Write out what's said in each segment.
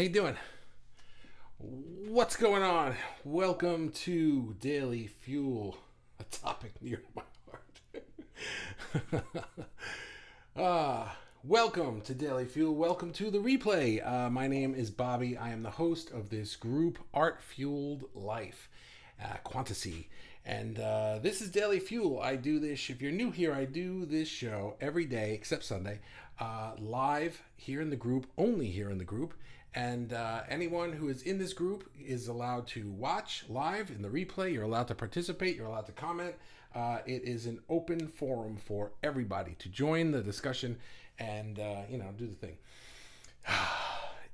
How you doing? What's going on? Welcome to Daily Fuel, a topic near my heart. Welcome to Daily Fuel. Welcome to the replay. My name is Bobby. I am the host of this group, Art Fueled Life, Quantity. And this is Daily Fuel. I do this, if you're new here, I do this show every day except Sunday, live here in the group, only here in the group. And anyone who is in this group is allowed to watch live in the replay. You're allowed to participate. You're allowed to comment. It is an open forum for everybody to join the discussion and, do the thing.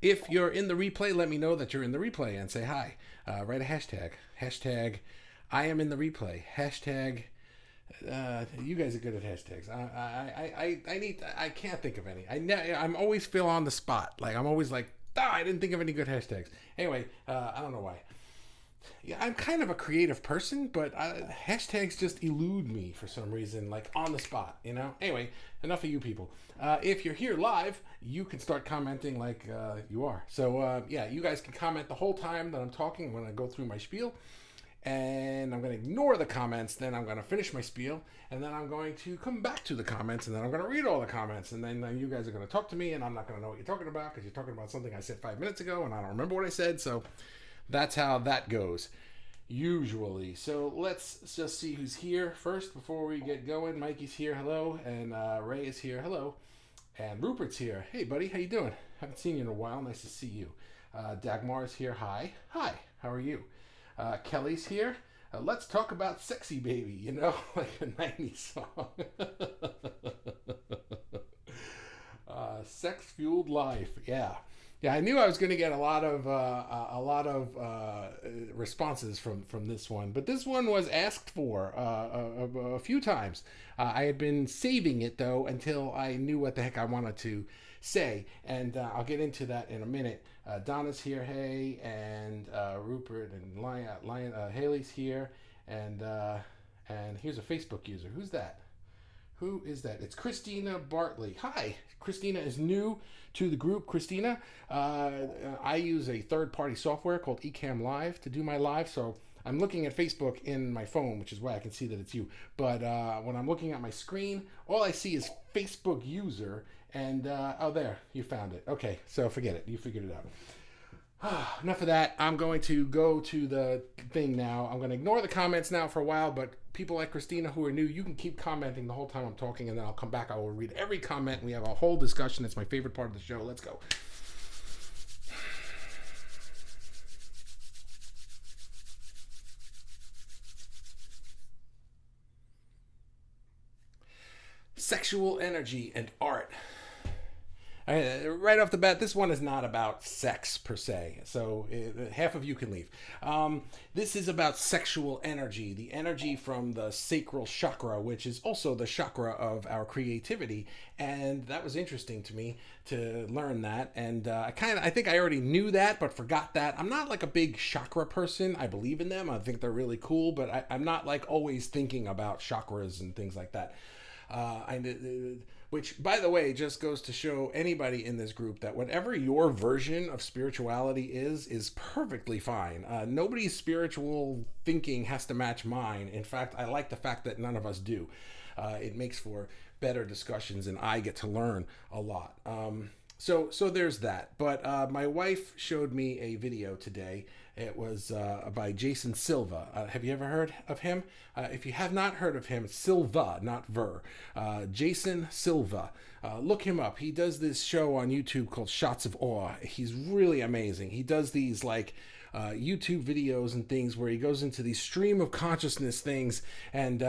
If you're in the replay, let me know that you're in the replay and say hi. Write a hashtag. Hashtag I am in the replay. Hashtag you guys are good at hashtags. I can't think of any. I'm always feel on the spot. Like I'm always like, I didn't think of any good hashtags. Anyway, I don't know why. Yeah, I'm kind of a creative person, but hashtags just elude me for some reason, like on the spot, Anyway, enough of you people. If you're here live, you can start commenting like you are. So, you guys can comment the whole time that I'm talking when I go through my spiel. And I'm going to ignore the comments, then I'm going to finish my spiel, and then I'm going to come back to the comments, and then I'm going to read all the comments, and then you guys are going to talk to me, and I'm not going to know what you're talking about, because you're talking about something I said 5 minutes ago, and I don't remember what I said, so that's how that goes, usually. So let's just see who's here first before we get going. Mikey's here, hello, and Ray is here, hello, and Rupert's here. Hey, buddy, how you doing? Haven't seen you in a while, nice to see you. Dagmar's here, hi, how are you? Kelly's here. Let's talk about Sexy Baby, like a 90s song. Sex Fueled Life, yeah. Yeah, I knew I was going to get a lot of responses from this one, but this one was asked for a few times. I had been saving it though until I knew what the heck I wanted to say, and I'll get into that in a minute. Donna's here, hey, and Rupert and Haley's here, and here's a Facebook user. Who's that? Who is that? It's Christina Bartley. Hi, Christina is new to the group. Christina, I use a third-party software called Ecamm Live to do my live, so I'm looking at Facebook in my phone, which is why I can see that it's you. But when I'm looking at my screen, all I see is Facebook user, and there, you found it. Okay, so forget it. You figured it out. Enough of that. I'm going to go to the thing now. I'm going to ignore the comments now for a while, but people like Christina who are new, you can keep commenting the whole time I'm talking, and then I'll come back. I will read every comment. We have a whole discussion. It's my favorite part of the show. Let's go. Sexual energy and art. Right off the bat, this one is not about sex per se, so half of you can leave. This is about sexual energy, the energy from the sacral chakra, which is also the chakra of our creativity, and that was interesting to me to learn that, and I think I already knew that, but forgot that. I'm not like a big chakra person. I believe in them. I think they're really cool, but I'm not like always thinking about chakras and things like that. Which, by the way, just goes to show anybody in this group that whatever your version of spirituality is perfectly fine. Nobody's spiritual thinking has to match mine. In fact, I like the fact that none of us do. It makes for better discussions, and I get to learn a lot. So there's that. But my wife showed me a video today. It was by Jason Silva. Have you ever heard of him? If you have not heard of him, it's Silva, not Ver. Jason Silva. Look him up. He does this show on YouTube called Shots of Awe. He's really amazing. He does these like YouTube videos and things where he goes into these stream of consciousness things, and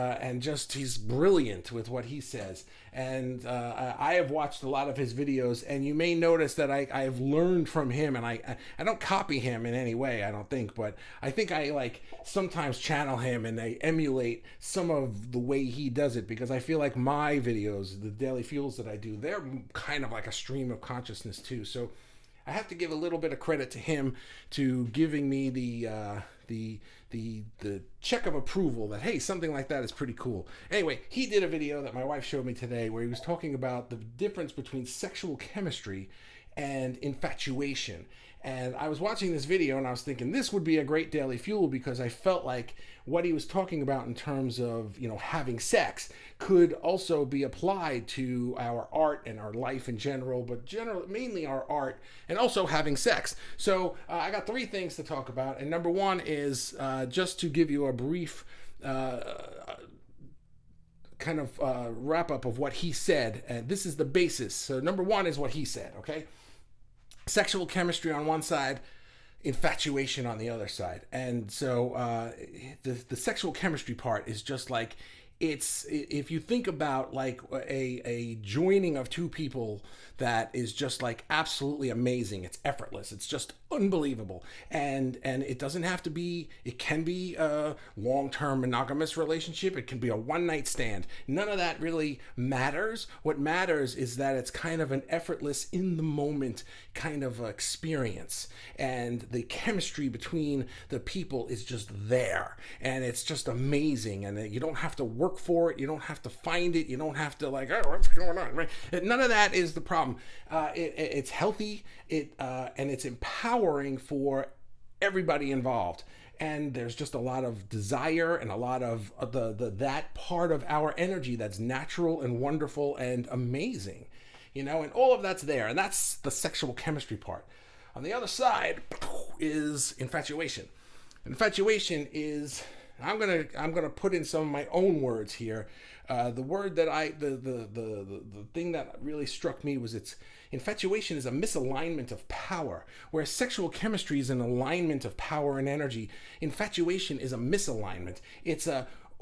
just he's brilliant with what he says. And I have watched a lot of his videos, and you may notice that I have learned from him, and I don't copy him in any way, I don't think, but I think I like sometimes channel him and I emulate some of the way he does it, because I feel like my videos, the daily fuels that I do, they're kind of like a stream of consciousness too. So I have to give a little bit of credit to him to giving me the check of approval that, hey, something like that is pretty cool. Anyway, he did a video that my wife showed me today where he was talking about the difference between sexual chemistry and infatuation. And I was watching this video and I was thinking this would be a great daily fuel, because I felt like what he was talking about in terms of, having sex could also be applied to our art and our life in general, but mainly our art and also having sex. So I got three things to talk about. And number one is just to give you a brief wrap up of what he said. And this is the basis. So number one is what he said, okay? Sexual chemistry on one side, infatuation on the other side. And so the sexual chemistry part is just like, if you think about like a joining of two people that is just like absolutely amazing. It's effortless. It's just unbelievable. And it doesn't have to be, it can be a long-term monogamous relationship. It can be a one-night stand. None of that really matters. What matters is that it's kind of an effortless, in the moment kind of experience. And the chemistry between the people is just there. And it's just amazing. And you don't have to work for it. You don't have to find it. You don't have to like, oh, what's going on? Right? None of that is the problem. It's healthy. And it's empowering for everybody involved. And there's just a lot of desire and a lot of that part of our energy that's natural and wonderful and amazing, and all of that's there. And that's the sexual chemistry part. On the other side is infatuation. Infatuation is, I'm gonna put in some of my own words here. The word that the thing that really struck me was infatuation is a misalignment of power. Whereas sexual chemistry is an alignment of power and energy, infatuation is a misalignment. It's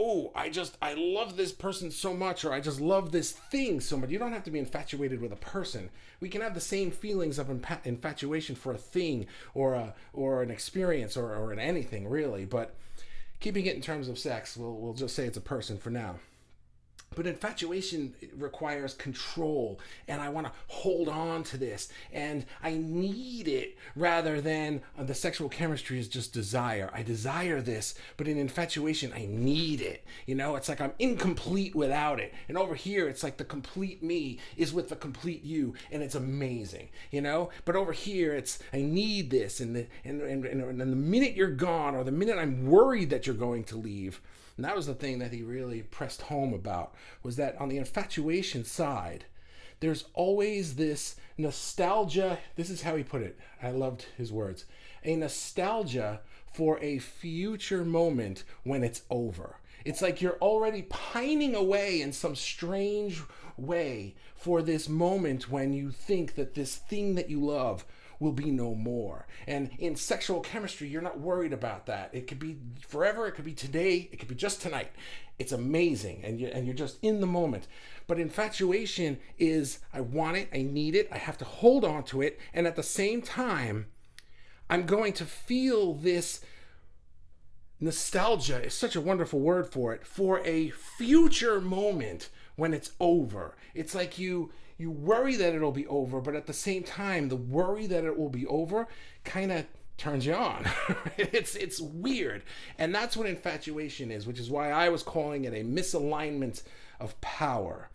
I love this person so much, or I just love this thing so much. You don't have to be infatuated with a person. We can have the same feelings of infatuation for a thing or an experience or an anything really, but keeping it in terms of sex, we'll just say it's a person for now. But infatuation requires control, and I want to hold on to this, and I need it, rather than the sexual chemistry is just desire. I desire this, but in infatuation, I need it. It's like I'm incomplete without it. And over here, it's like the complete me is with the complete you, and it's amazing, But over here, it's I need this, and the minute you're gone, or the minute I'm worried that you're going to leave. And that was the thing that he really pressed home about, was that on the infatuation side, there's always this nostalgia. This is how he put it. I loved his words. A nostalgia for a future moment when it's over. It's like you're already pining away in some strange way for this moment when you think that this thing that you love will be no more. And in sexual chemistry, you're not worried about that. It could be forever, it could be today, it could be just tonight. It's amazing, and you're just in the moment. But infatuation is, I want it, I need it, I have to hold on to it, and at the same time, I'm going to feel this nostalgia, is such a wonderful word for it, for a future moment when it's over. It's like you worry that it'll be over, but at the same time, the worry that it will be over kind of turns you on. It's weird. And that's what infatuation is, which is why I was calling it a misalignment of power.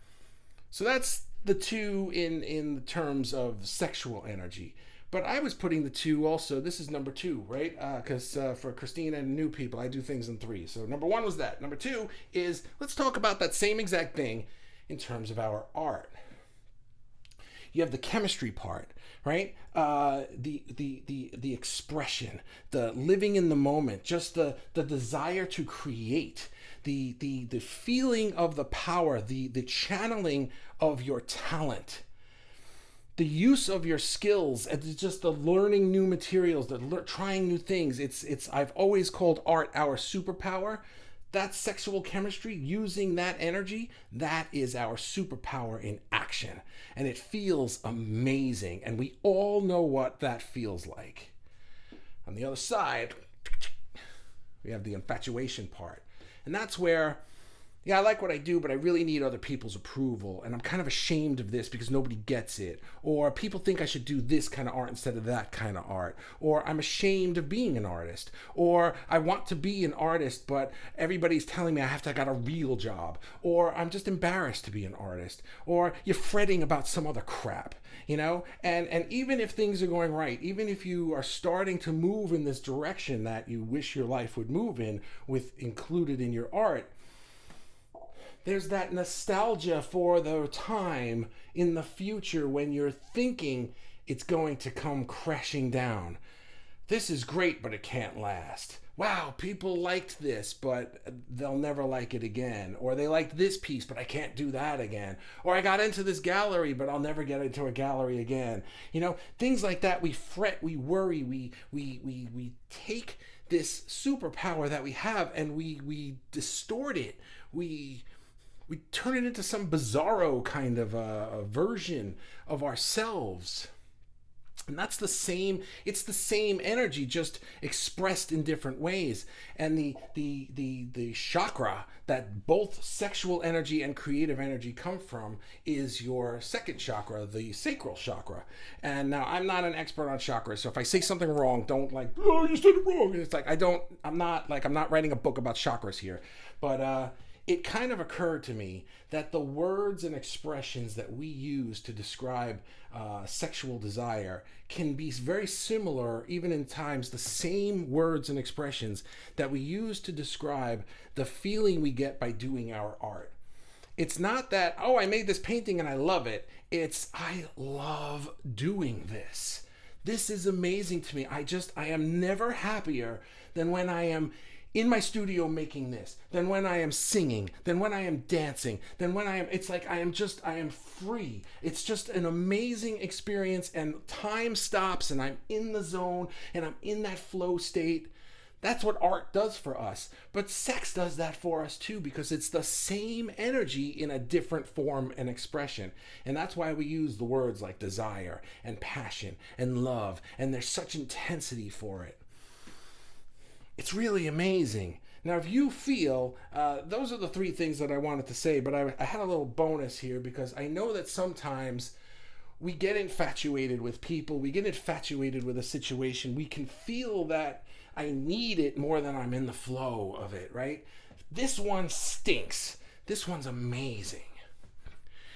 So that's the two in terms of sexual energy. But I was putting the two also, this is number two, right? Because for Christina and new people, I do things in three. So number one was that. Number two is, let's talk about that same exact thing in terms of our art. You have the chemistry part, right? The expression, the living in the moment, just the desire to create, the feeling of the power, the channeling of your talent, the use of your skills, and just the learning new materials, trying new things. It's I've always called art our superpower. That's sexual chemistry, using that energy. That is our superpower in action. And it feels amazing. And we all know what that feels like. On the other side, we have the infatuation part. And that's where yeah, I like what I do, but I really need other people's approval. And I'm kind of ashamed of this because nobody gets it. Or people think I should do this kind of art instead of that kind of art. Or I'm ashamed of being an artist. Or I want to be an artist, but everybody's telling me I got a real job. Or I'm just embarrassed to be an artist. Or you're fretting about some other crap. And even if things are going right, even if you are starting to move in this direction that you wish your life would move in, with included in your art, there's that nostalgia for the time in the future when you're thinking it's going to come crashing down. This is great, but it can't last. Wow, people liked this, but they'll never like it again. Or they liked this piece, but I can't do that again. Or I got into this gallery, but I'll never get into a gallery again. Things like that. We fret, we worry, we take this superpower that we have and we distort it. We turn it into some bizarro kind of a version of ourselves. And that's it's the same energy, just expressed in different ways. And the chakra that both sexual energy and creative energy come from is your second chakra, the sacral chakra. And now, I'm not an expert on chakras, so if I say something wrong, don't oh, you said it wrong. It's like I'm not writing a book about chakras here. But it kind of occurred to me that the words and expressions that we use to describe sexual desire can be very similar, even in times, the same words and expressions that we use to describe the feeling we get by doing our art. It's not that, oh, I made this painting and I love it. It's, I love doing this. This is amazing to me. I am never happier than when I am in my studio making this, than when I am singing, than when I am dancing, than when it's like I am free. It's just an amazing experience, and time stops and I'm in the zone and I'm in that flow state. That's what art does for us. But sex does that for us too, because it's the same energy in a different form and expression. And that's why we use the words like desire and passion and love, and there's such intensity for it. It's really amazing. Now, if you feel, those are the three things that I wanted to say, but I had a little bonus here because I know that sometimes we get infatuated with people, we get infatuated with a situation, we can feel that I need it more than I'm in the flow of it, right? This one stinks. This one's amazing.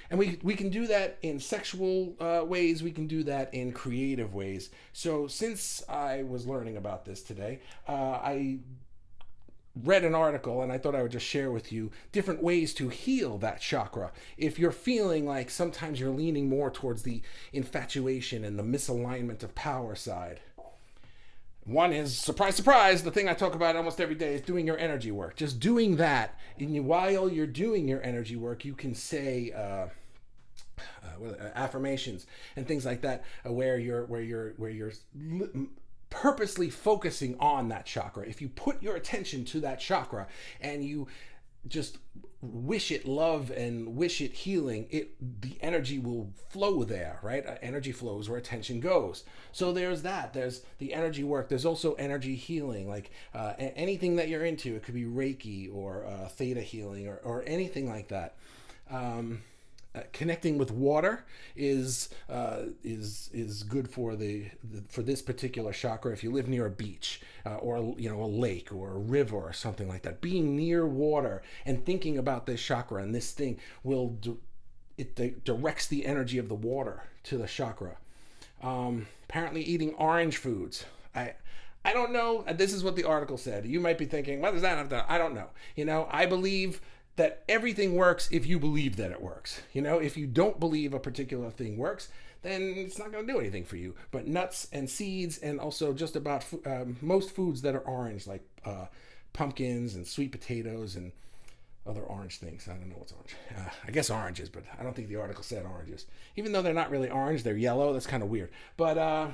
And we can do that in sexual ways. We can do that in creative ways. So since I was learning about this today, I read an article and I thought I would just share with you different ways to heal that chakra. If you're feeling like sometimes you're leaning more towards the infatuation and the misalignment of power side. One is, surprise, surprise, the thing I talk about almost every day is doing your energy work. Just doing that, and while you're doing your energy work, you can say affirmations and things like that, where you're purposely focusing on that chakra. If you put your attention to that chakra and you just wish it love and wish it healing, the energy will flow there, right? Energy flows where attention goes. So there's that. There's the energy work. There's also energy healing, like anything that you're into. It could be Reiki or theta healing or anything like that. Connecting with water is good for for this particular chakra. If you live near a beach or a lake or a river or something like that, being near water and thinking about this chakra and this thing it directs the energy of the water to the chakra. Apparently, eating orange foods. I don't know. This is what the article said. You might be thinking, what does that have to? I don't know. I believe that everything works if you believe that it works. If you don't believe a particular thing works, then it's not going to do anything for you. But nuts and seeds, and also just about most foods that are orange, like pumpkins and sweet potatoes and other orange things. I don't know what's orange. I guess oranges, but I don't think the article said oranges. Even though they're not really orange, they're yellow. That's kind of weird. But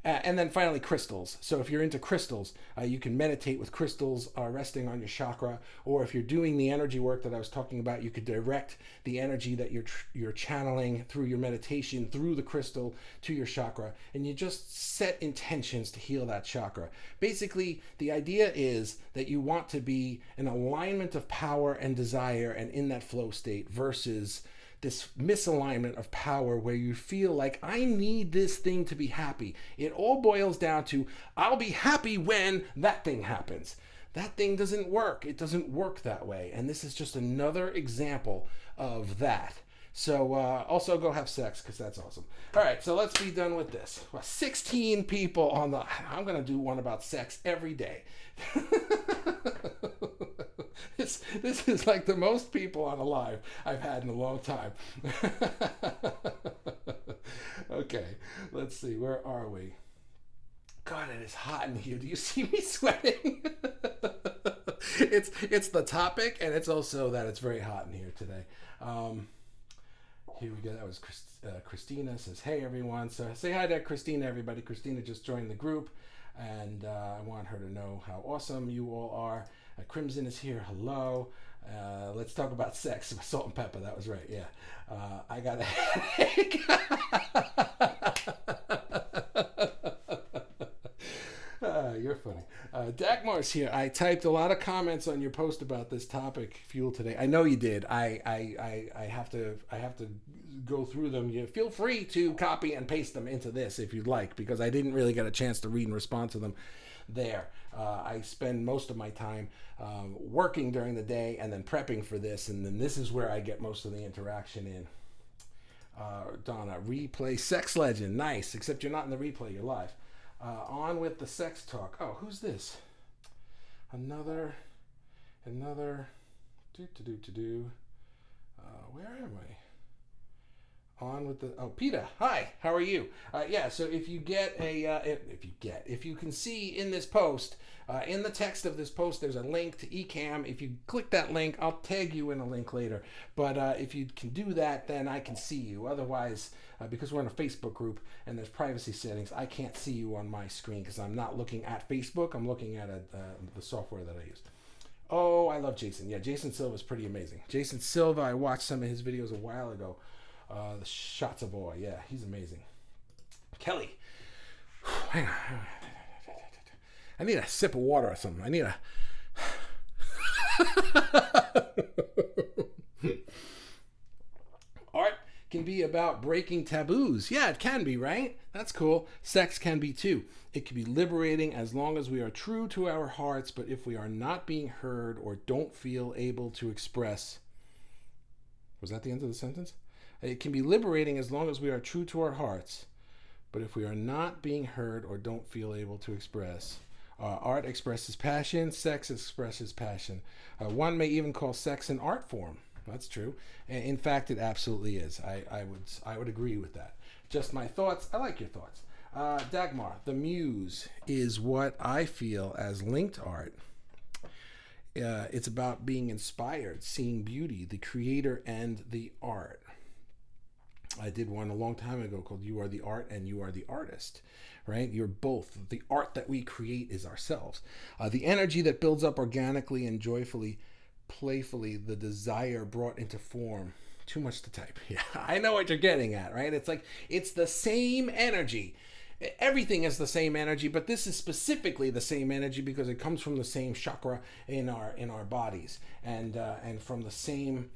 And then finally, crystals. So if you're into crystals, you can meditate with crystals resting on your chakra. Or if you're doing the energy work that I was talking about, you could direct the energy that you're channeling through your meditation, through the crystal to your chakra. And you just set intentions to heal that chakra. Basically, the idea is that you want to be in alignment of power and desire and in that flow state versus this misalignment of power where you feel like I need this thing to be happy. It all boils down to I'll be happy when that thing happens. That thing doesn't work. It doesn't work that way. And this is just another example of that. So also go have sex because that's awesome. All right, so let's be done with this. Well, 16 people on the... I'm going to do one about sex every day. This is like the most people on a live I've had in a long time. Okay, let's see. Where are we? God, it is hot in here. Do you see me sweating? It's the topic, and it's also that it's very hot in here today. Here we go. That was Christina says, hey, everyone. So say hi to Christina, everybody. Christina just joined the group, and I want her to know how awesome you all are. Crimson is here. Hello. Let's talk about sex. Salt and pepper. That was right. Yeah. I got a headache. You're funny. Dagmar's here. I typed a lot of comments on your post about this topic, Fuel, today. I know you did. I have to go through them. You feel free to copy and paste them into this if you'd like, because I didn't really get a chance to read and respond to them there. I spend most of my time working during the day and then prepping for this, and then this is where I get most of the interaction in. Donna, replay sex legend. Nice, except you're not in the replay, you're live. On with the sex talk. Oh, who's this? Another where am I? On with the... Oh, Peter, hi, how are you? Yeah, so if you get if you can see in this post, in the text of this post, there's a link to Ecamm. If you click that link, I'll tag you in a link later. But if you can do that, then I can see you. Otherwise, because we're in a Facebook group and there's privacy settings, I can't see you on my screen because I'm not looking at Facebook. I'm looking at the software that I use. Oh, I love Jason. Yeah, Jason Silva is pretty amazing. Jason Silva, I watched some of his videos a while ago. The Shots of Boy, yeah, he's amazing. Kelly, hang on. I need a sip of water or something. I need a... Art can be about breaking taboos. Yeah, it can be, right? That's cool. Sex can be too. It can be liberating as long as we are true to our hearts, but if we are not being heard or don't feel able to express... Was that the end of the sentence? It can be liberating as long as we are true to our hearts, but if we are not being heard or don't feel able to express... art expresses passion, sex expresses passion. One may even call sex an art form. That's true. And in fact, it absolutely is. I would agree with that. Just my thoughts. I like your thoughts. Dagmar, the muse is what I feel as linked art. It's about being inspired, seeing beauty, the creator and the art. I did one a long time ago called You Are the Art and You Are the Artist, right? You're both. The art that we create is ourselves. The energy that builds up organically and joyfully, playfully, the desire brought into form. Too much to type. Yeah, I know what you're getting at, right? It's like, it's the same energy. Everything is the same energy, but this is specifically the same energy because it comes from the same chakra in our bodies and from the same...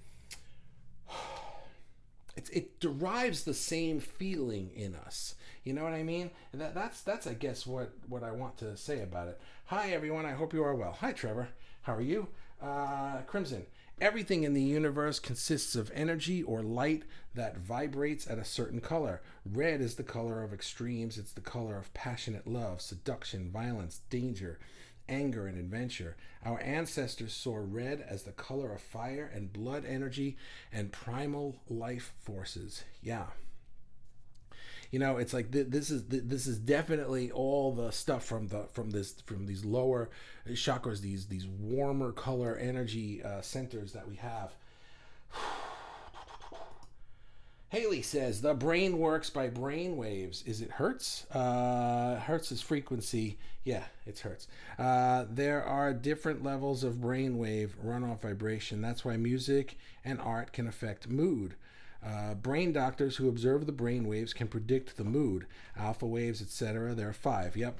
It derives the same feeling in us. You know what I mean? That's I guess what I want to say about it. Hi everyone, I hope you are well. Hi Trevor, how are you? Crimson, everything in the universe consists of energy or light that vibrates at a certain color. Red is the color of extremes. It's the color of passionate love, seduction, violence, danger, anger, and adventure. Our ancestors saw red as the color of fire and blood energy and primal life forces. Yeah. You know, it's like this is definitely all the stuff from these lower chakras, these warmer color energy centers that we have. Haley says the brain works by brain waves. Is it hertz? Hertz is frequency. Yeah, it's hertz. There are different levels of brain wave runoff vibration. That's why music and art can affect mood. Brain doctors who observe the brain waves can predict the mood. Alpha waves, etc. There are 5. Yep.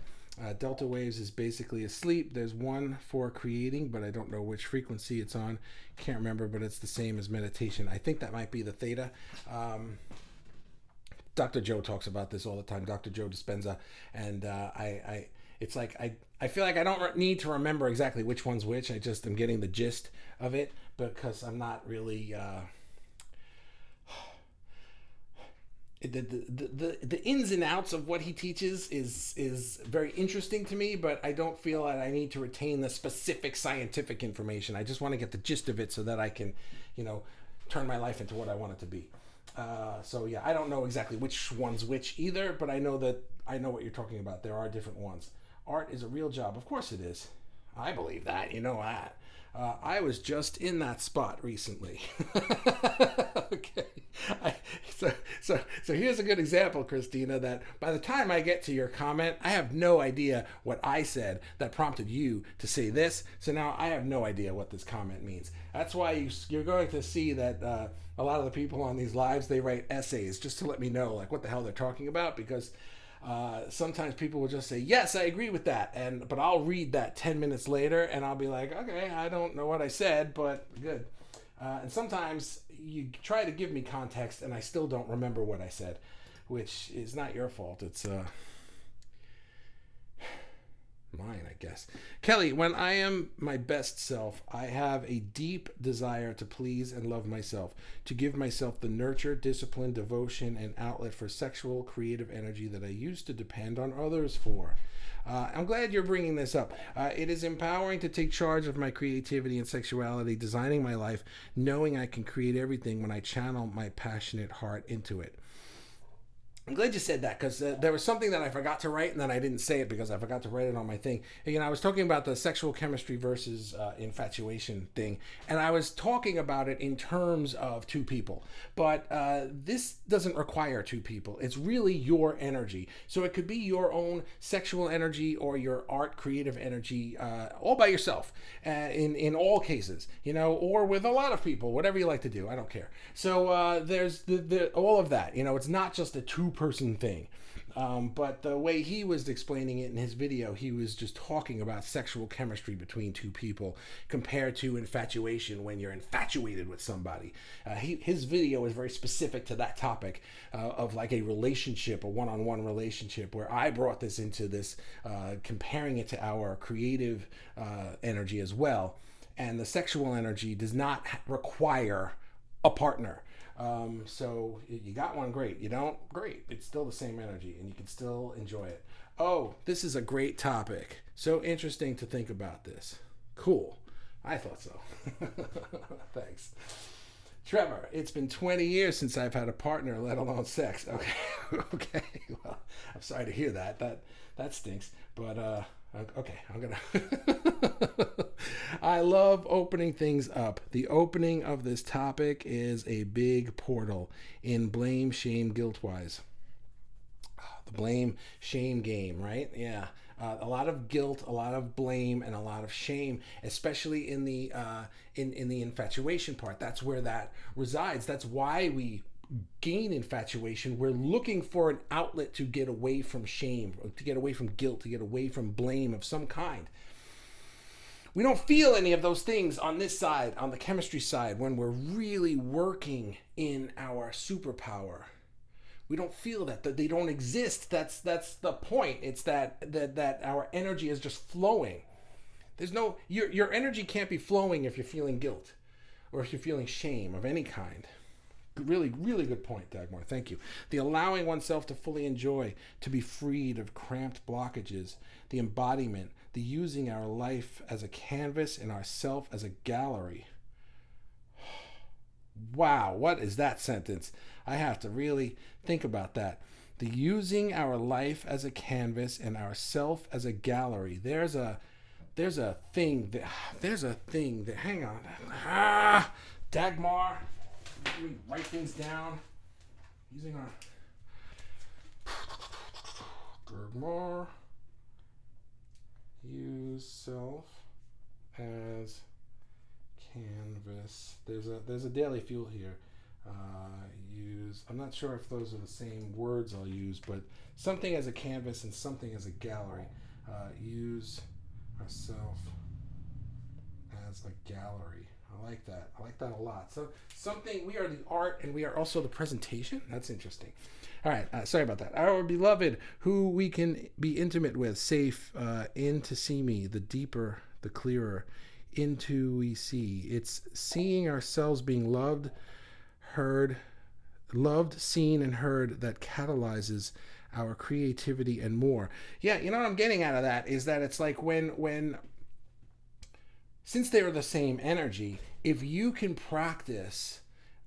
Delta waves is basically asleep. There's one for creating, but I don't know which frequency it's on. Can't remember, but it's the same as meditation. I think that might be the theta. Dr. Joe talks about this all the time. Dr. Joe Dispenza, and it's like I feel like I don't need to remember exactly which one's which. I just am getting the gist of it because I'm not really. The ins and outs of what he teaches is very interesting to me, but I don't feel that I need to retain the specific scientific information. I just want to get the gist of it so that I can, turn my life into what I want it to be. So yeah, I don't know exactly which one's which either, but I know what you're talking about. There are different ones. Art is a real job. Of course it is. I believe that. You know that. I was just in that spot recently. Okay. So here's a good example, Christina, that by the time I get to your comment, I have no idea what I said that prompted you to say this. So now I have no idea what this comment means. That's why you're going to see that a lot of the people on these lives, they write essays just to let me know like what the hell they're talking about, because sometimes people will just say, yes, I agree with that. But I'll read that 10 minutes later and I'll be like, okay, I don't know what I said, but good. And sometimes you try to give me context and I still don't remember what I said, which is not your fault. It's mine, I guess. Kelly, when I am my best self, I have a deep desire to please and love myself, to give myself the nurture, discipline, devotion, and outlet for sexual, creative energy that I used to depend on others for. I'm glad you're bringing this up. It is empowering to take charge of my creativity and sexuality, designing my life, knowing I can create everything when I channel my passionate heart into it. I'm glad you said that, because there was something that I forgot to write and then I didn't say it because I forgot to write it on my thing. I was talking about the sexual chemistry versus infatuation thing, and I was talking about it in terms of two people. But this doesn't require two people. It's really your energy. So it could be your own sexual energy or your art creative energy all by yourself in all cases, or with a lot of people, whatever you like to do. I don't care. So there's all of that. It's not just a two-person thing. But the way he was explaining it in his video, he was just talking about sexual chemistry between two people compared to infatuation when you're infatuated with somebody. His video is very specific to that topic of like a relationship, a one-on-one relationship, where I brought this into this, comparing it to our creative energy as well. And the sexual energy does not require a partner. So you got one, great. You don't, great. It's still the same energy and you can still enjoy it. Oh, this is a great topic. So interesting to think about this. Cool. I thought so. Thanks. Trevor, it's been 20 years since I've had a partner, let alone sex. Okay. Okay. Well, I'm sorry to hear that. That stinks. But, okay, I'm gonna I love opening things up. The opening of this topic is a big portal in blame, shame, guilt-wise. The blame, shame game, right? Yeah. A lot of guilt, a lot of blame, and a lot of shame, especially in the in the infatuation part. That's where that resides. That's why we gain infatuation. We're looking for an outlet to get away from shame, to get away from guilt, to get away from blame of some kind. We don't feel any of those things on this side, on the chemistry side, when we're really working in our superpower. We don't feel that they don't exist. That's the point. It's that our energy is just flowing. There's no your energy can't be flowing if you're feeling guilt or if you're feeling shame of any kind. Really, really good point, Dagmar. Thank you. The allowing oneself to fully enjoy, to be freed of cramped blockages, the embodiment, the using our life as a canvas and ourself as a gallery. Wow, what is that sentence? I have to really think about that. The using our life as a canvas and ourself as a gallery. There's a thing that hang on. Dagmar. Let me write things down. using our Dagmar, use self as canvas. There's a daily fuel here. Use, I'm not sure if those are the same words I'll use, but something as a canvas and something as a gallery. Use ourself as a gallery. I like that. I like that a lot. So something, we are the art and we are also the presentation. That's interesting. All right. Sorry about that. Our beloved, who we can be intimate with, safe, in to see me, the deeper, the clearer, into we see. It's seeing ourselves being loved, seen, and heard that catalyzes our creativity and more. Yeah, you know what I'm getting out of that is that it's like when since they are the same energy, if you can practice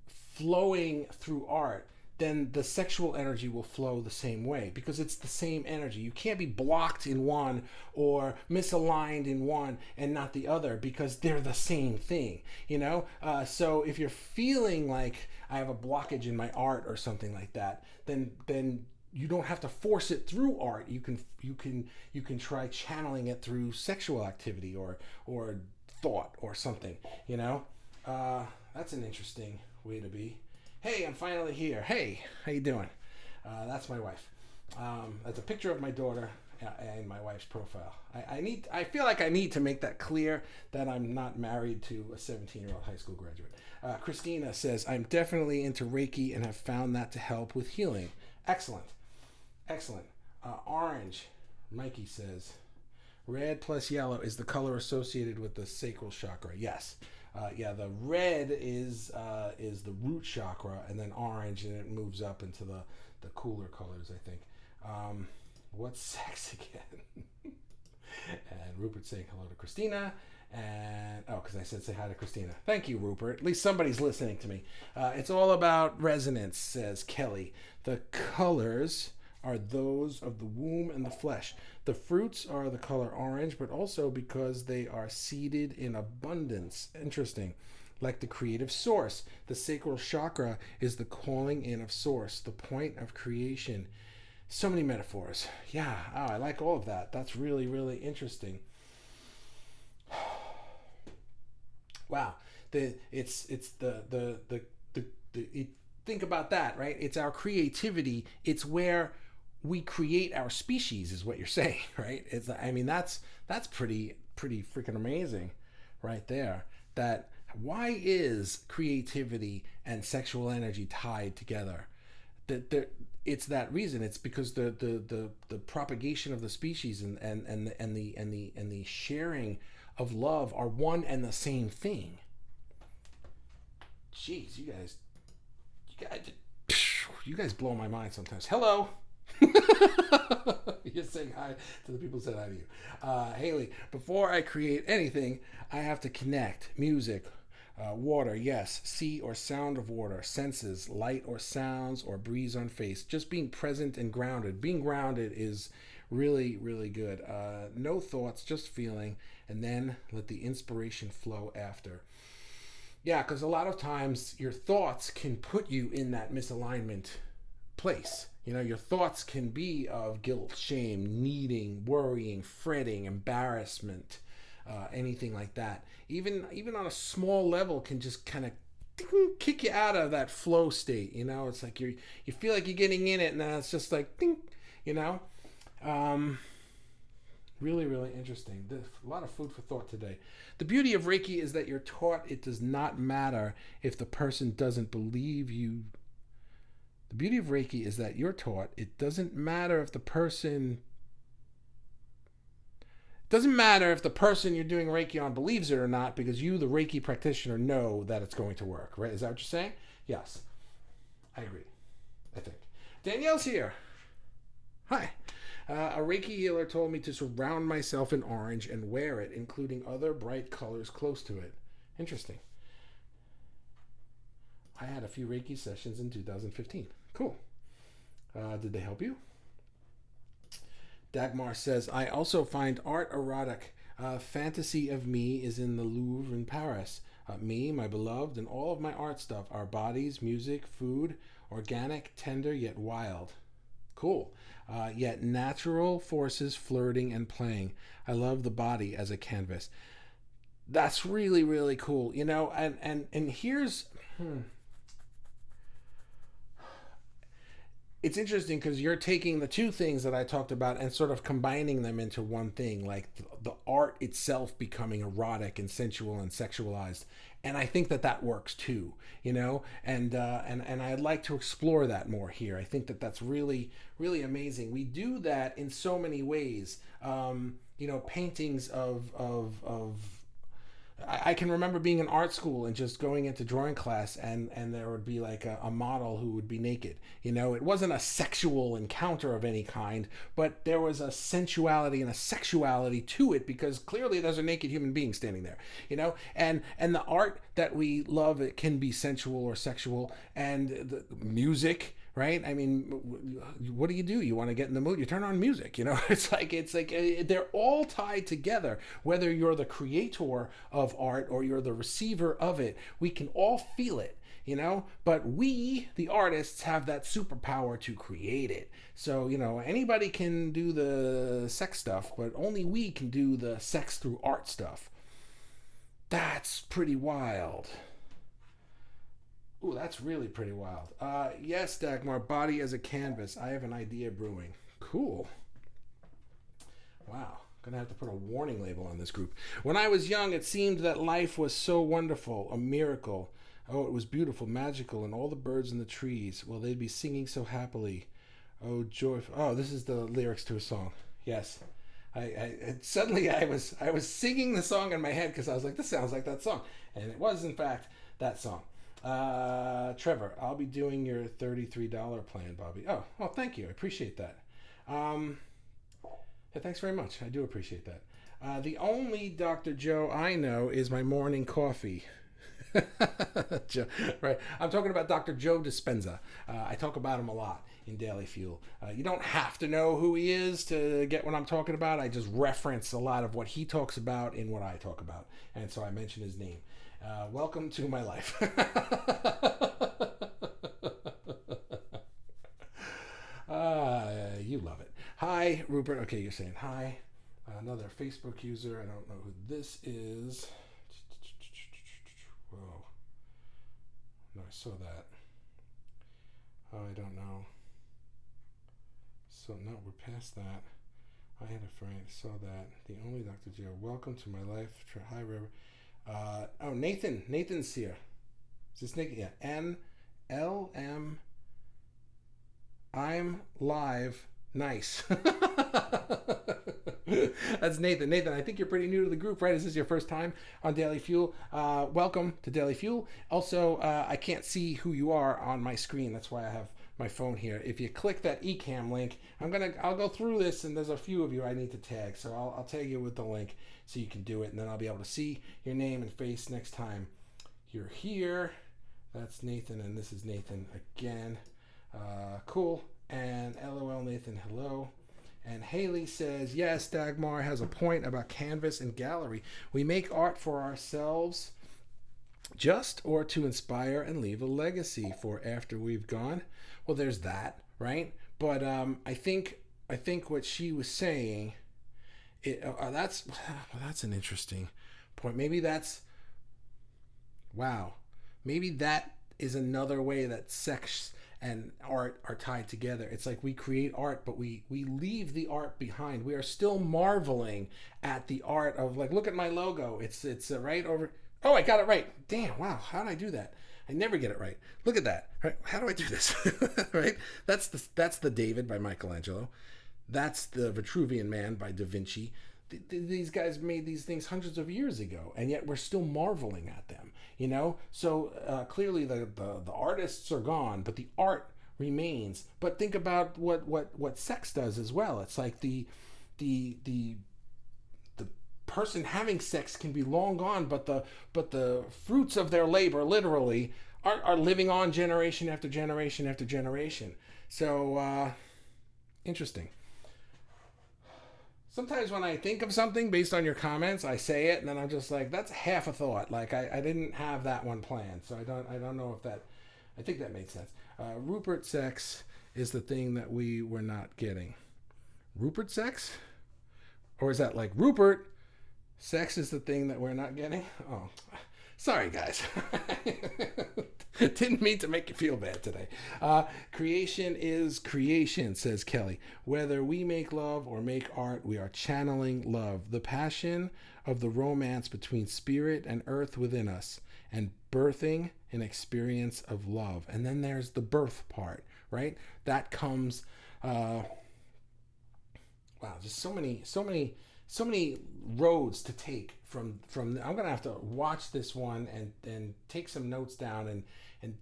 flowing through art, then the sexual energy will flow the same way because it's the same energy. You can't be blocked in one or misaligned in one and not the other because they're the same thing, you know? So if you're feeling like I have a blockage in my art or something like that, then you don't have to force it through art. You can try channeling it through sexual activity or thought or something, you know? That's an interesting way to be. Hey, I'm finally here. Hey, how you doing? That's my wife. That's a picture of my daughter and my wife's profile. I feel like I need to make that clear that I'm not married to a 17-year-old high school graduate. Christina says, I'm definitely into Reiki and have found that to help with healing. Excellent. Excellent. Orange, Mikey says, red plus yellow is the color associated with the sacral chakra. Yes. Yeah, the red is the root chakra, and then orange, and it moves up into the cooler colors, I think. What's sex again? And Rupert's saying hello to Christina. And because I said say hi to Christina. Thank you, Rupert. At least somebody's listening to me. It's all about resonance, says Kelly. The colors are those of the womb and the flesh. The fruits are the color orange, but also because they are seeded in abundance. Interesting. Like the creative source. The sacral chakra is the calling in of source, the point of creation. So many metaphors. Yeah, I like all of that. That's really, really interesting. Wow. Think about that, right? It's our creativity. It's where we create our species, is what you're saying, right? That's pretty freaking amazing right there. That why is creativity and sexual energy tied together? It's that reason. It's because the propagation of the species and the sharing of love are one and the same thing. Jeez, you guys blow my mind sometimes. Hello. You're saying hi to the people who said hi to you. Haley, before I create anything, I have to connect. Music, water, yes. See or sound of water. Senses, light or sounds or breeze on face. Just being present and grounded. Being grounded is really, really good. No thoughts, just feeling. And then let the inspiration flow after. Yeah, because a lot of times your thoughts can put you in that misalignment place. You know, your thoughts can be of guilt, shame, needing, worrying, fretting, embarrassment, anything like that. Even on a small level can just kind of kick you out of that flow state. You know, it's like you feel like you're getting in it, and then it's just like, ding, you know. Really, really interesting. A lot of food for thought today. The beauty of Reiki is that you're taught it does not matter if the person doesn't believe you. The beauty of Reiki is that you're taught it doesn't matter if the person you're doing Reiki on believes it or not, because you, the Reiki practitioner, know that it's going to work, right? Is that what you're saying? Yes. I agree. I think. Danielle's here. Hi. A Reiki healer told me to surround myself in orange and wear it, including other bright colors close to it. Interesting. I had a few Reiki sessions in 2015. Cool. Did they help you? Dagmar says, I also find art erotic. Fantasy of me is in the Louvre in Paris. Me, my beloved, and all of my art stuff, our bodies, music, food, Organic, tender, yet wild. Cool. Yet natural forces flirting and playing. I love the body as a canvas. That's really, really cool. And here's it's interesting because you're taking the two things that I talked about and sort of combining them into one thing, like the art itself becoming erotic and sensual and sexualized. And I think that that works too, and I'd like to explore that more here. I think that that's really, really amazing. We do that in so many ways. Paintings of I can remember being in art school and just going into drawing class, and there would be like a model who would be naked. It wasn't a sexual encounter of any kind, but there was a sensuality and a sexuality to it because clearly there's a naked human being standing there. And the art that we love, it can be sensual or sexual, and the music. Right? I mean, what do? You want to get in the mood? You turn on music. It's like they're all tied together. Whether you're the creator of art or you're the receiver of it, we can all feel it. But we, the artists, have that superpower to create it. So anybody can do the sex stuff, but only we can do the sex through art stuff. That's pretty wild. Ooh, that's really pretty wild. Yes, Dagmar, body as a canvas. I have an idea brewing. Cool. Wow. Gonna have to put a warning label on this group. When I was young, it seemed that life was so wonderful, a miracle. Oh, it was beautiful, magical, and all the birds in the trees. Well, they'd be singing so happily. Oh, joy. Oh, this is the lyrics to a song. Yes. Suddenly I was singing the song in my head because I was like, this sounds like that song. And it was, in fact, that song. Trevor, I'll be doing your $33 plan, Bobby. Oh, well, thank you. I appreciate that. Yeah, thanks very much. I do appreciate that. The only Dr. Joe I know is my morning coffee. Right. I'm talking about Dr. Joe Dispenza. I talk about him a lot in Daily Fuel. You don't have to know who he is to get what I'm talking about. I just reference a lot of what he talks about in what I talk about. And so I mention his name. Welcome to my life. You love it. Hi, Rupert. Okay, you're saying hi. Another Facebook user. I don't know who this is. Whoa. No, I saw that. Oh, I don't know. So, no, we're past that. I had a friend, saw that. The only Dr. Joe. Welcome to my life. Hi, River. Nathan. Nathan's here. Is this Nathan? Yeah. NLM. I'm live. Nice. That's Nathan. Nathan, I think you're pretty new to the group, right? Is this your first time on Daily Fuel? Welcome to Daily Fuel. Also, I can't see who you are on my screen. That's why I have my phone here. If you click that eCam link, I'll go through this, and there's a few of you I need to tag. So I'll tag you with the link so you can do it, and then I'll be able to see your name and face next time you're here. That's Nathan, and this is Nathan again. Cool. And LOL Nathan, hello. And Haley says, yes, Dagmar has a point about canvas and gallery. We make art for ourselves just or to inspire and leave a legacy for after we've gone. Well, there's that, right? But I think what she was saying, that's an interesting point. Maybe that is another way that sex and art are tied together. It's like we create art, but we leave the art behind. We are still marveling at the art of, like, look at my logo. It's right over. Oh, I got it right. Damn, wow. How did I do that? I never get it right. Look at that. Right? How do I do this? Right? That's the David by Michelangelo. That's the Vitruvian Man by Da Vinci. These guys made these things hundreds of years ago, and yet we're still marveling at them. So clearly the artists are gone, but the art remains. But think about what sex does as well. It's like the person having sex can be long gone, but the fruits of their labor literally are living on generation after generation after generation. So interesting. Sometimes when I think of something based on your comments, I say it, and then I'm just like, that's half a thought. Like I didn't have that one planned, so I don't know if that I think that made sense. Rupert sex is the thing that we were not getting. Rupert sex? Or is that like Rupert sex is the thing that we're not getting? Oh, sorry, guys. Didn't mean to make you feel bad today. Creation is creation, says Kelly. Whether we make love or make art, we are channeling love, the passion of the romance between spirit and earth within us, and birthing an experience of love. And then there's the birth part, right? That comes, wow, just so many roads to take from I'm gonna have to watch this one and take some notes down and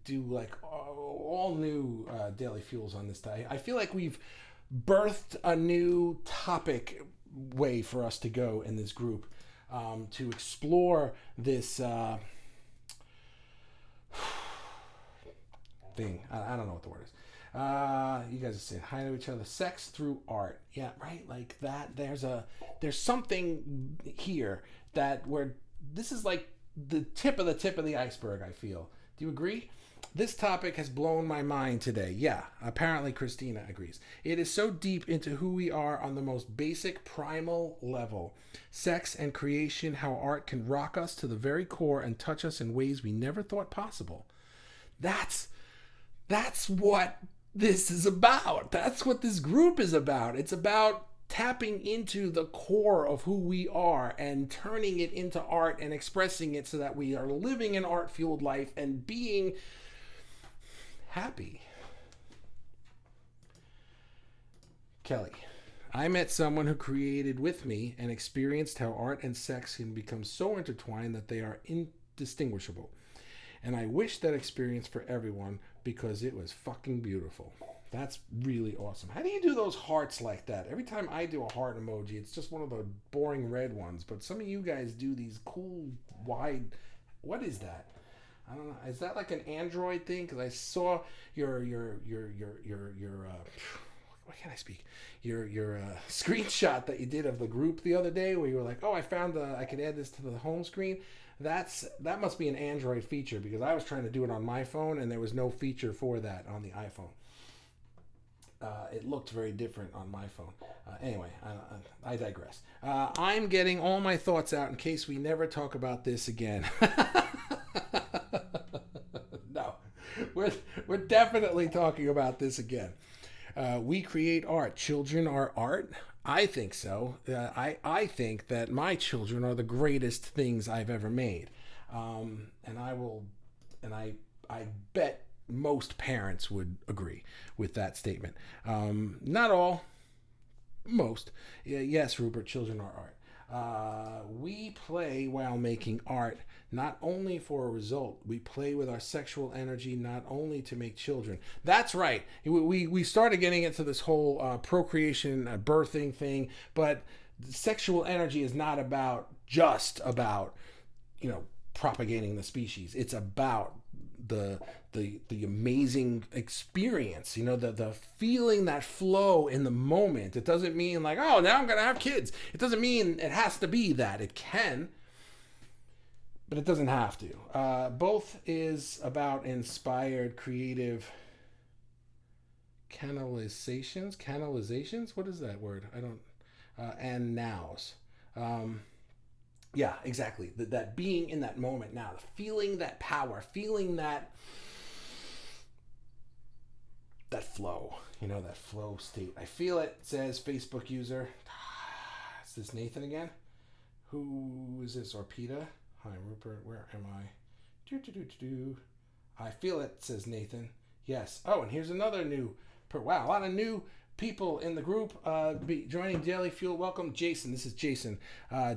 do like all new daily fuels on this day. I feel like we've birthed a new topic way for us to go in this group, to explore this thing. I don't know what the word is. You guys are saying hi to each other. Sex through art. Yeah, right. Like that. There's something here that where this is like the tip of the iceberg, I feel. Do you agree? This topic has blown my mind today. Yeah, apparently Christina agrees. It is so deep into who we are on the most basic primal level. Sex and creation, how art can rock us to the very core and touch us in ways we never thought possible. That's what this is about. That's what this group is about. It's about tapping into the core of who we are and turning it into art and expressing it so that we are living an art-fueled life and being happy. Kelly, I met someone who created with me and experienced how art and sex can become so intertwined that they are indistinguishable. And I wish that experience for everyone because it was fucking beautiful. That's really awesome. How do you do those hearts like that? Every time I do a heart emoji, it's just one of the boring red ones. But some of you guys do these cool, wide... What is that? I don't know. Is that like an Android thing? Because I saw your why can't I speak? Your screenshot that you did of the group the other day, where you were like, "Oh, I found I could add this to the home screen." That must be an Android feature, because I was trying to do it on my phone and there was no feature for that on the iPhone. It looked very different on my phone. Anyway, I digress. I'm getting all my thoughts out in case we never talk about this again. No, we're definitely talking about this again. We create art. Children are art. I think so. I think that my children are the greatest things I've ever made, and I bet most parents would agree with that statement. Not all, most. Yes, Rupert, children are art. We play while making art, not only for a result. We play with our sexual energy, not only to make children. That's right. We started getting into this whole procreation, birthing thing, but sexual energy is not just about, propagating the species. It's about the amazing experience, the feeling, that flow in the moment. It doesn't mean like, oh, now I'm gonna have kids. It doesn't mean it has to be that. It can, but it doesn't have to. Both is about inspired creative canalizations. What is that word? I don't. And nows. Yeah, exactly. That being in that moment now, feeling that power, feeling that flow, that flow state. I feel it, says Facebook user. Is this Nathan again? Who is this? Orpita? Hi, Rupert. Where am I? I feel it, says Nathan. Yes. Oh, and here's another new. Wow, a lot of new people in the group joining Daily Fuel. Welcome, Jason. This is Jason.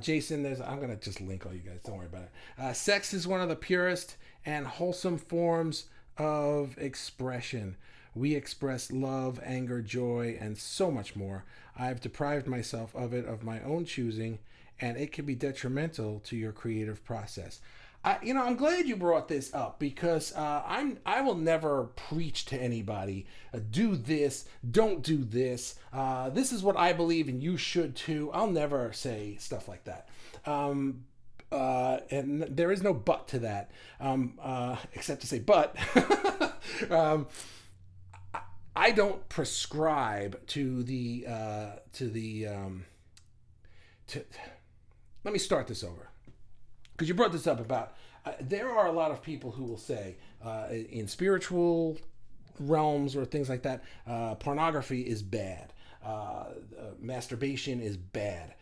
Jason, I'm going to just link all you guys. Don't worry about it. Sex is one of the purest and wholesome forms of expression. We express love, anger, joy, and so much more. I've deprived myself of it of my own choosing, and it can be detrimental to your creative process. I'm glad you brought this up, because I will never preach to anybody, do this, don't do this, this is what I believe and you should too. I'll never say stuff like that. And there is no but to that, except to say but. um, I don't prescribe to to. Let me start this over because you brought this up about there are a lot of people who will say in spiritual realms or things like that, pornography is bad, masturbation is bad,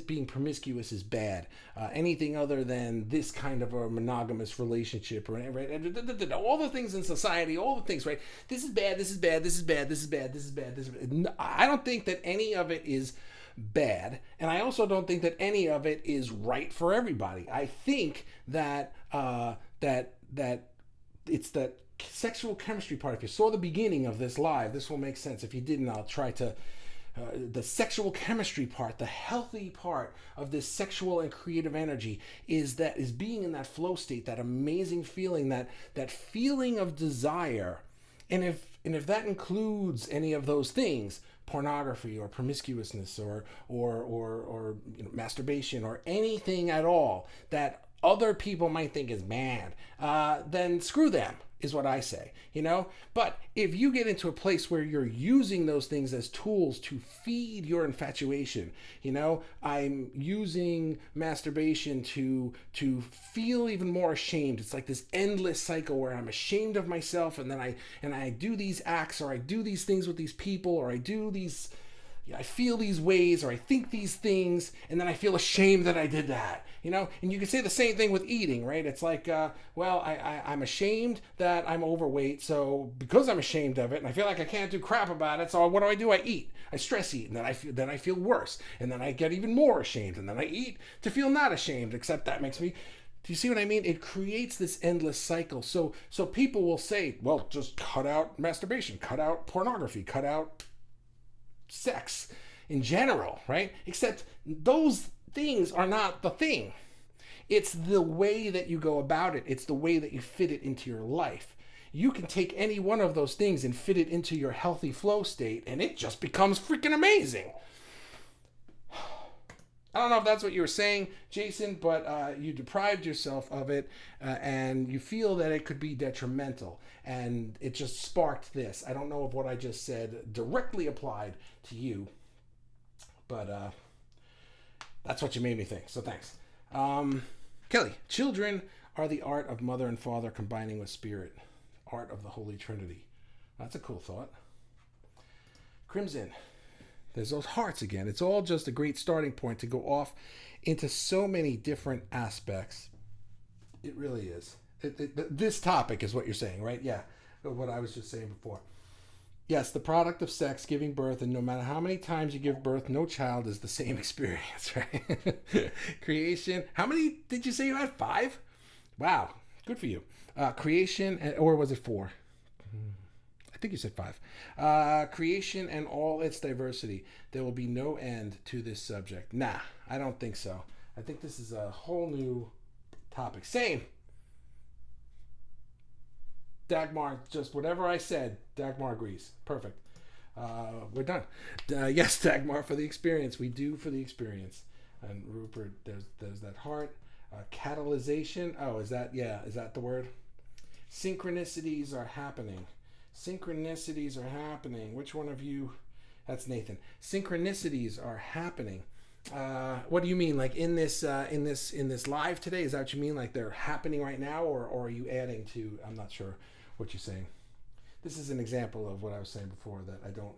being promiscuous is bad. Anything other than this kind of a monogamous relationship, or right? All the things in society, all the things, right? This is bad. This is bad. This is bad. This is bad. This is bad. This is bad. I don't think that any of it is bad, and I also don't think that any of it is right for everybody. I think that that it's that sexual chemistry part. If you saw the beginning of this live, this will make sense. If you didn't, I'll try to. The sexual chemistry part, the healthy part of this sexual and creative energy is being in that flow state, that amazing feeling, that feeling of desire. And if that includes any of those things, pornography or promiscuousness or masturbation or anything at all that other people might think is bad, then screw them, is what I say, But if you get into a place where you're using those things as tools to feed your infatuation, I'm using masturbation to feel even more ashamed. It's like this endless cycle where I'm ashamed of myself, and then I do these acts, or I do these things with these people, or I feel these ways, or I think these things, and then I feel ashamed that I did that, And you can say the same thing with eating, right? It's like, I'm ashamed that I'm overweight, so because I'm ashamed of it, and I feel like I can't do crap about it, so what do? I eat. I stress eat, and then I feel worse, and then I get even more ashamed, and then I eat to feel not ashamed, except that makes me. Do you see what I mean? It creates this endless cycle. So people will say, well, just cut out masturbation, cut out pornography, cut out sex in general, right? Except those things are not the thing. It's the way that you go about it. It's the way that you fit it into your life. You can take any one of those things and fit it into your healthy flow state, and it just becomes freaking amazing. I don't know if that's what you were saying, Jason, but you deprived yourself of it, and you feel that it could be detrimental, and it just sparked this. I don't know if what I just said directly applied to you, but that's what you made me think, so thanks. Kelly, children are the art of mother and father combining with spirit, art of the Holy Trinity. That's a cool thought. Crimson. There's those hearts again. It's all just a great starting point to go off into so many different aspects. It really is. This topic is what you're saying, right? Yeah, what I was just saying before. Yes, the product of sex, giving birth, and no matter how many times you give birth, no child is the same experience, right? Creation. How many did you say you had? 5? Wow, good for you. Creation, or was it 4? I think you said 5. Creation and all its diversity. There will be no end to this subject. Nah, I don't think so. I think this is a whole new topic. Same. Dagmar, just whatever I said, Dagmar agrees. Perfect. We're done. Yes, Dagmar, for the experience. We do for the experience. And Rupert, there's that heart. Catalyzation. Oh, is that the word? Synchronicities are happening. Synchronicities are happening. Which one of you? That's Nathan. Synchronicities are happening. What do you mean? Like in this live today? Is that what you mean? Like they're happening right now, or are you adding to? I'm not sure what you're saying. This is an example of what I was saying before that I don't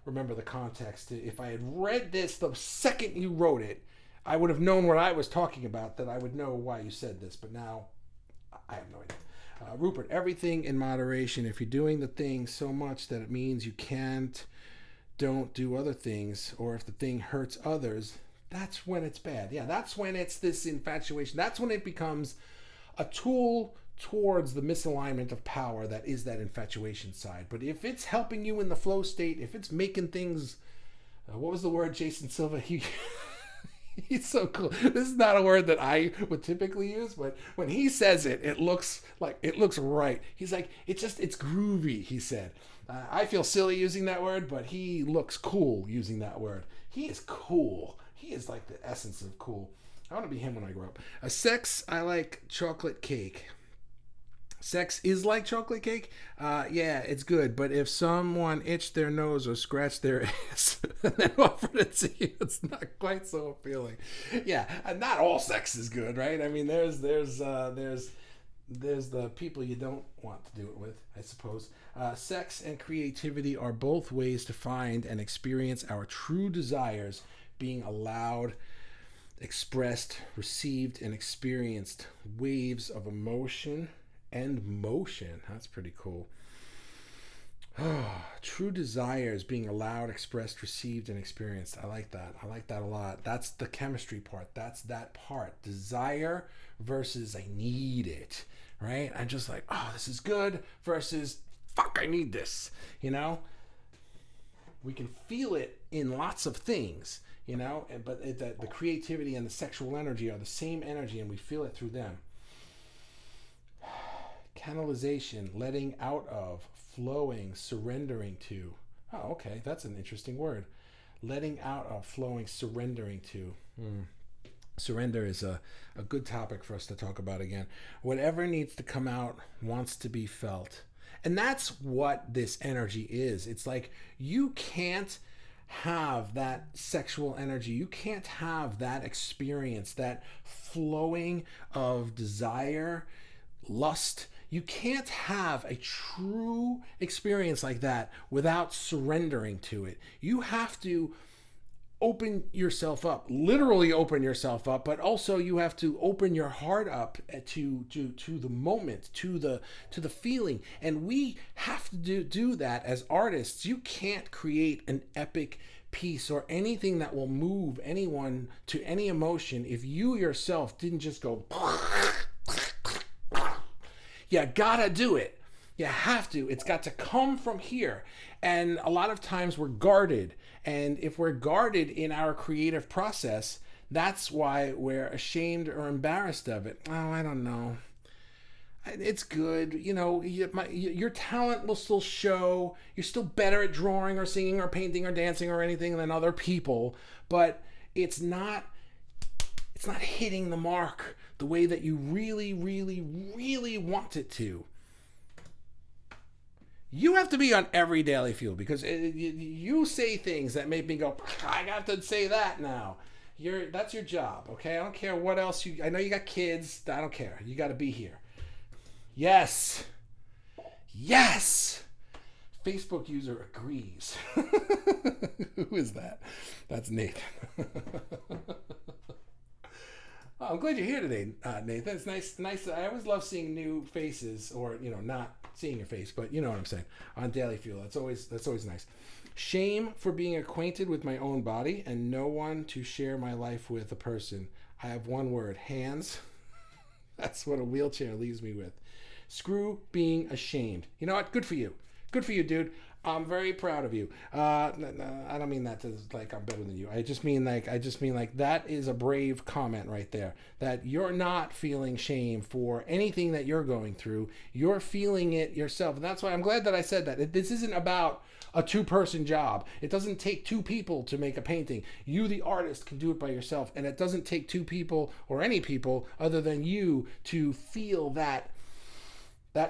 remember the context. If I had read this the second you wrote it, I would have known what I was talking about. That I would know why you said this. But now I have no idea. Rupert, everything in moderation. If you're doing the thing so much that it means you don't do other things, or if the thing hurts others, that's when it's bad. Yeah, that's when it's this infatuation. That's when it becomes a tool towards the misalignment of power that is that infatuation side. But if it's helping you in the flow state, if it's making things, what was the word Jason Silva? He's so cool. This is not a word that I would typically use, but when he says it, it looks right. He's like, it's groovy, he said. I feel silly using that word, but he looks cool using that word. He is cool. He is like the essence of cool. I want to be him when I grow up. Sex, I like chocolate cake. Sex is like chocolate cake. Yeah, it's good. But if someone itched their nose or scratched their ass and then offered it to you, it's not quite so appealing. Yeah, not all sex is good, right? I mean, there's the people you don't want to do it with, I suppose. Sex and creativity are both ways to find and experience our true desires, being allowed, expressed, received, and experienced waves of emotion and motion. That's pretty cool. True desires being allowed, expressed, received, and experienced. I like that. I like that a lot. That's the chemistry part. That's that part. Desire versus I need it, right? I'm just like, oh, this is good versus fuck, I need this, you know? We can feel it in lots of things, you know, but the creativity and the sexual energy are the same energy and we feel it through them. Canalization, letting out of, flowing, surrendering to. Oh, okay, that's an interesting word. Letting out of, flowing, surrendering to. Surrender is a good topic for us to talk about again. Whatever needs to come out wants to be felt. And that's what this energy is. It's like you can't have that sexual energy. You can't have that experience, that flowing of desire, lust. You can't have a true experience like that without surrendering to it. You have to open yourself up, literally open yourself up, but also you have to open your heart up to the moment, to the feeling. And we have to do that as artists. You can't create an epic piece or anything that will move anyone to any emotion if you yourself didn't just go. You gotta do it. You have to. It's got to come from here. And a lot of times we're guarded. And if we're guarded in our creative process, that's why we're ashamed or embarrassed of it. Oh, I don't know. It's good. You know, your talent will still show. You're still better at drawing or singing or painting or dancing or anything than other people. But it's not hitting the mark the way that you really, really, really want it to. You have to be on every Daily Fuel because you say things that make me go, I got to say that now. That's your job, okay? I don't care what else I know you got kids. I don't care. You got to be here. Yes. Yes. Facebook user agrees. Who is that? That's Nathan. Oh, I'm glad you're here today, Nathan. It's nice. I always love seeing new faces, or not seeing your face, but you know what I'm saying, on Daily Fuel. That's always nice. Shame for being acquainted with my own body and no one to share my life with a person. I have one word: hands. That's what a wheelchair leaves me with. Screw being ashamed. You know what? Good for you. Good for you, dude. I'm very proud of you. I don't mean that to like I'm better than you. I just mean like that is a brave comment right there. That you're not feeling shame for anything that you're going through. You're feeling it yourself. And that's why I'm glad that I said that. This isn't about a two-person job. It doesn't take two people to make a painting. You, the artist, can do it by yourself. And it doesn't take two people or any people other than you to feel that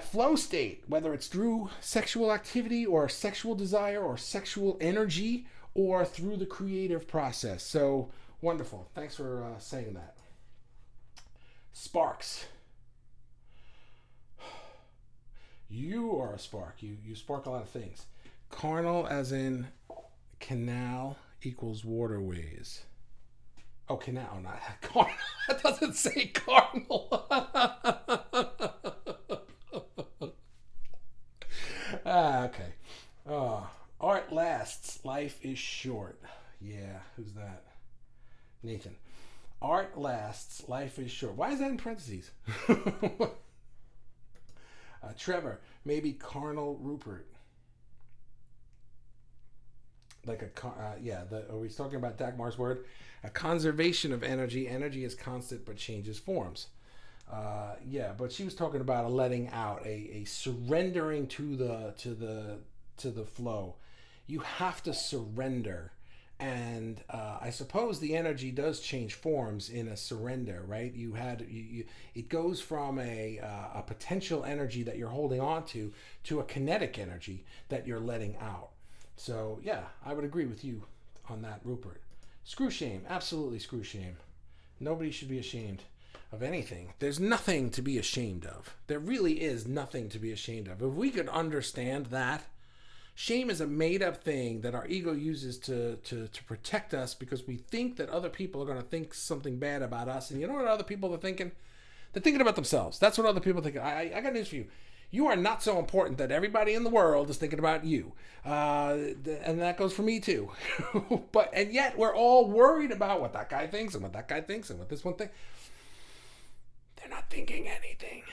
flow state, whether it's through sexual activity or sexual desire or sexual energy or through the creative process. So wonderful. Thanks for saying that. Sparks. You are a spark. You spark a lot of things. Carnal as in canal equals waterways. Oh, canal, not carnal. That doesn't say carnal. Okay. Art lasts, life is short. Yeah, who's that? Nathan. Art lasts, life is short. Why is that in parentheses? Trevor, maybe carnal Rupert. Like are we talking about Dagmar's word? A conservation of energy. Energy is constant but changes forms. But she was talking about a letting out, a surrendering to the flow. You have to surrender, And I suppose the energy does change forms in a surrender, right? It goes from a potential energy that you're holding on to a kinetic energy that you're letting out. So yeah, I would agree with you on that, Rupert. Screw shame, absolutely screw shame. Nobody should be ashamed of anything. There's nothing to be ashamed of. There really is nothing to be ashamed of. If we could understand that, shame is a made-up thing that our ego uses to protect us because we think that other people are going to think something bad about us. And you know what other people are thinking? They're thinking about themselves. That's what other people think. I got news for you. You are not so important that everybody in the world is thinking about you. And that goes for me too. And yet we're all worried about what that guy thinks and what that guy thinks and what this one thinks. They're not thinking anything.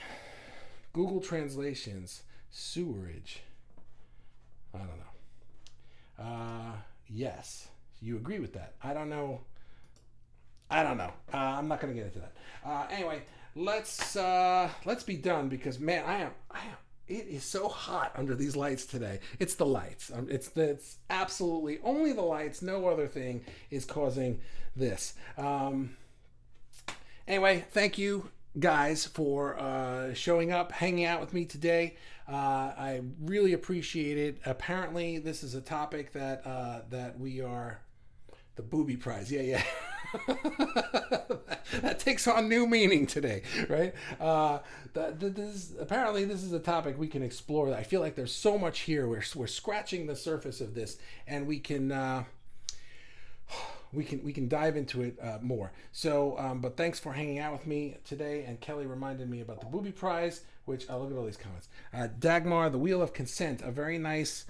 Google Translations, sewerage. I don't know. Yes, you agree with that. I don't know. I'm not going to get into that. Anyway, let's be done because man, I am. It is so hot under these lights today. It's the lights. It's absolutely only the lights. No other thing is causing this. Anyway, thank you guys for showing up, hanging out with me today. I really appreciate it. Apparently, this is a topic that we are the booby prize. Yeah. That takes on new meaning today, right? Apparently this is a topic we can explore. I feel like there's so much here. We're scratching the surface of this, and we can dive into it more. So, but thanks for hanging out with me today. And Kelly reminded me about the booby prize, which I'll look at all these comments. Dagmar, the Wheel of Consent, a very nice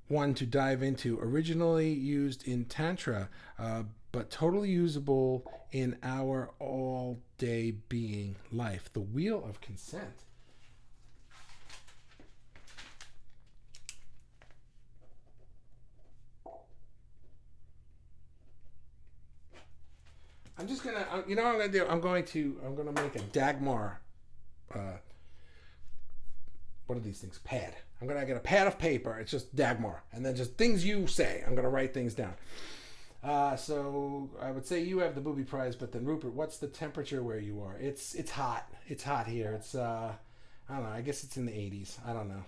one to dive into. Originally used in Tantra, but totally usable in our all-day being life. The Wheel of Consent. I'm just gonna, you know what I'm gonna do? I'm gonna make a Dagmar, what are these things? Pad. I'm gonna get a pad of paper. It's just Dagmar, and then just things you say. I'm gonna write things down. So I would say you have the booby prize, but then Rupert, what's the temperature where you are? It's hot. It's hot here. It's I don't know. I guess it's in the 80s. I don't know.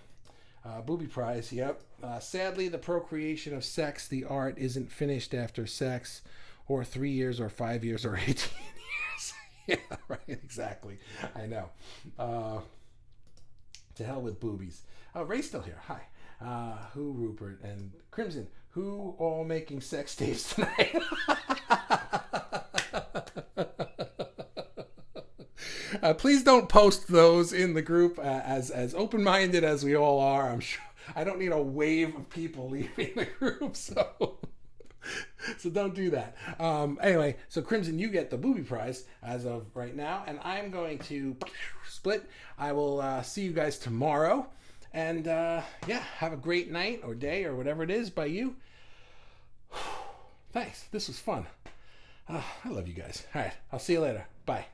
Booby prize. Yep. Sadly, the procreation of sex, the art, isn't finished after sex, or 3 years, or 5 years, or 18 years. Yeah, right. Exactly. I know. To hell with boobies. Oh, Ray's still here. Hi. Who, Rupert and Crimson? Who all making sex tapes tonight? Please don't post those in the group. As open-minded as we all are, I'm sure I don't need a wave of people leaving the group. So don't do that. Anyway, so Crimson, you get the booby prize as of right now, and I'm going to split. I will see you guys tomorrow. And yeah, have a great night or day or whatever it is by you. Thanks. This was fun. I love you guys. All right. I'll see you later. Bye.